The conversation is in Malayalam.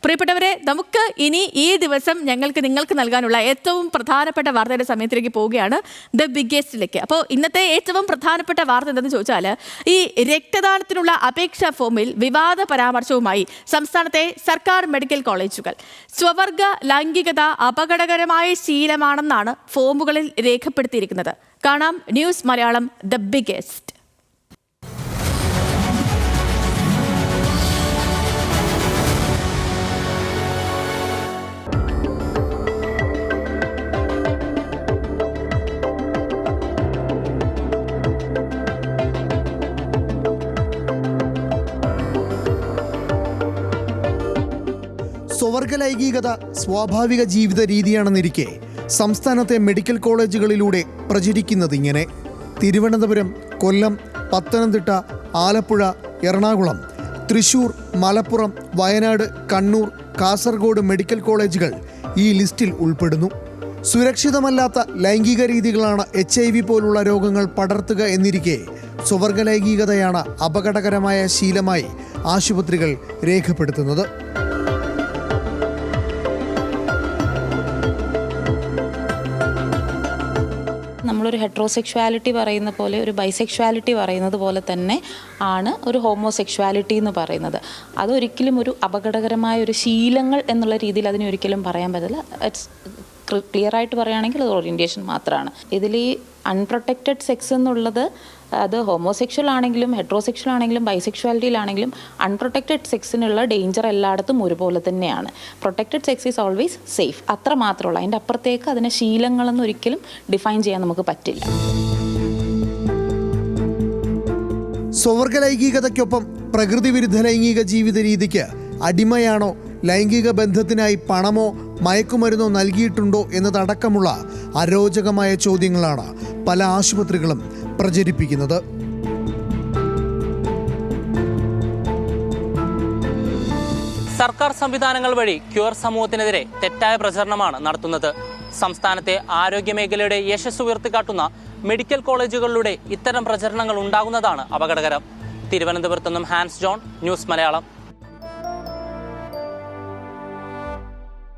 പ്രിയപ്പെട്ടവരെ, നമുക്ക് ഇനി ഈ ദിവസം നിങ്ങൾക്ക് നൽകാനുള്ള ഏറ്റവും പ്രധാനപ്പെട്ട വാർത്തയുടെ സമയത്തിലേക്ക് പോവുകയാണ്, ദ ബിഗ്ഗസ്റ്റിലേക്ക്. അപ്പോൾ ഇന്നത്തെ ഏറ്റവും പ്രധാനപ്പെട്ട വാർത്ത എന്തെന്ന് ചോദിച്ചാൽ, ഈ രക്തദാനത്തിനുള്ള അപേക്ഷാ ഫോമിൽ വിവാദ പരാമർശവുമായി സംസ്ഥാനത്തെ സർക്കാർ മെഡിക്കൽ കോളേജുകൾ. സ്വവർഗ ലൈംഗികത അപകടകരമായ ശീലമാണെന്നാണ് ഫോമുകളിൽ രേഖപ്പെടുത്തിയിരിക്കുന്നത്. കാണാം ന്യൂസ് മലയാളം ദ ബിഗ്ഗസ്റ്റ്. സ്വവർഗ ലൈംഗികത സ്വാഭാവിക ജീവിത രീതിയാണെന്നിരിക്കെ സംസ്ഥാനത്തെ മെഡിക്കൽ കോളേജുകളിലൂടെ പ്രചരിക്കുന്നത് ഇങ്ങനെ. തിരുവനന്തപുരം, കൊല്ലം, പത്തനംതിട്ട, ആലപ്പുഴ, എറണാകുളം, തൃശൂർ, മലപ്പുറം, വയനാട്, കണ്ണൂർ, കാസർഗോഡ് മെഡിക്കൽ കോളേജുകൾ ഈ ലിസ്റ്റിൽ ഉൾപ്പെടുന്നു. സുരക്ഷിതമല്ലാത്ത ലൈംഗിക രീതികളാണ് HIV പോലുള്ള രോഗങ്ങൾ പടർത്തുക എന്നിരിക്കെ സ്വവർഗ ലൈംഗികതയാണ് അപകടകരമായ ശീലമായി ആശുപത്രികൾ രേഖപ്പെടുത്തുന്നത്. നമ്മളൊരു ഹെട്രോസെക്ഷുവാലിറ്റി പറയുന്ന പോലെ ഒരു ബൈസെക്ഷുവാലിറ്റി പറയുന്നത് പോലെ തന്നെ ആണ് ഒരു ഹോമോസെക്ഷുവാലിറ്റി എന്ന് പറയുന്നത്. അതൊരിക്കലും ഒരു അപകടകരമായ ഒരു ശീലങ്ങൾ എന്നുള്ള രീതിയിൽ അതിനെ ഒരിക്കലും പറയാൻ പറ്റില്ല. ക്ലിയറായിട്ട് പറയുകയാണെങ്കിൽ അത് ഓറിയൻറ്റേഷൻ മാത്രമാണ്. ഇതിൽ ഈ അൺപ്രൊട്ടക്റ്റഡ് സെക്സ് എന്നുള്ളത് അത് ഹോമോസെക്ഷൽ ആണെങ്കിലും ഹെട്രോസെക്ഷൽ ആണെങ്കിലും ബൈസെക്ഷുവാലിറ്റിയിലാണെങ്കിലും അൺപ്രൊട്ടക്റ്റഡ് സെക്സിനുള്ള ഡേഞ്ചർ എല്ലായിടത്തും ഒരുപോലെ തന്നെയാണ്. Protected sex is always safe, അത്ര മാത്രമുള്ള. അതിൻ്റെ അപ്പുറത്തേക്ക് അതിനെ ശീലങ്ങളെന്ന് ഒരിക്കലും ഡിഫൈൻ ചെയ്യാൻ നമുക്ക് പറ്റില്ല. സ്വവർഗ ലൈംഗികതയ്ക്കൊപ്പം പ്രകൃതി വിരുദ്ധ ലൈംഗിക ജീവിത രീതിക്ക് അടിമയാണോ, ലൈംഗിക ബന്ധത്തിനായി പണമോ മയക്കുമരുന്നോ നൽകിയിട്ടുണ്ടോ എന്നതടക്കമുള്ള അരോചകമായ ചോദ്യങ്ങളാണ് പല ആശുപത്രികളും പ്രചരിപ്പിക്കുന്നത്. സർക്കാർ സംവിധാനങ്ങൾ വഴി ക്യൂർ സമൂഹത്തിനെതിരെ തെറ്റായ പ്രചരണമാണ് നടത്തുന്നത്. സംസ്ഥാനത്തെ ആരോഗ്യമേഖലയുടെ യശസ് ഉയർത്തിക്കാട്ടുന്ന മെഡിക്കൽ കോളേജുകളിലൂടെ ഇത്തരം പ്രചരണങ്ങൾ ഉണ്ടാകുന്നതാണ് അപകടകരം. തിരുവനന്തപുരത്ത് നിന്നും ഹാൻസ് ജോൺ, ന്യൂസ് മലയാളം.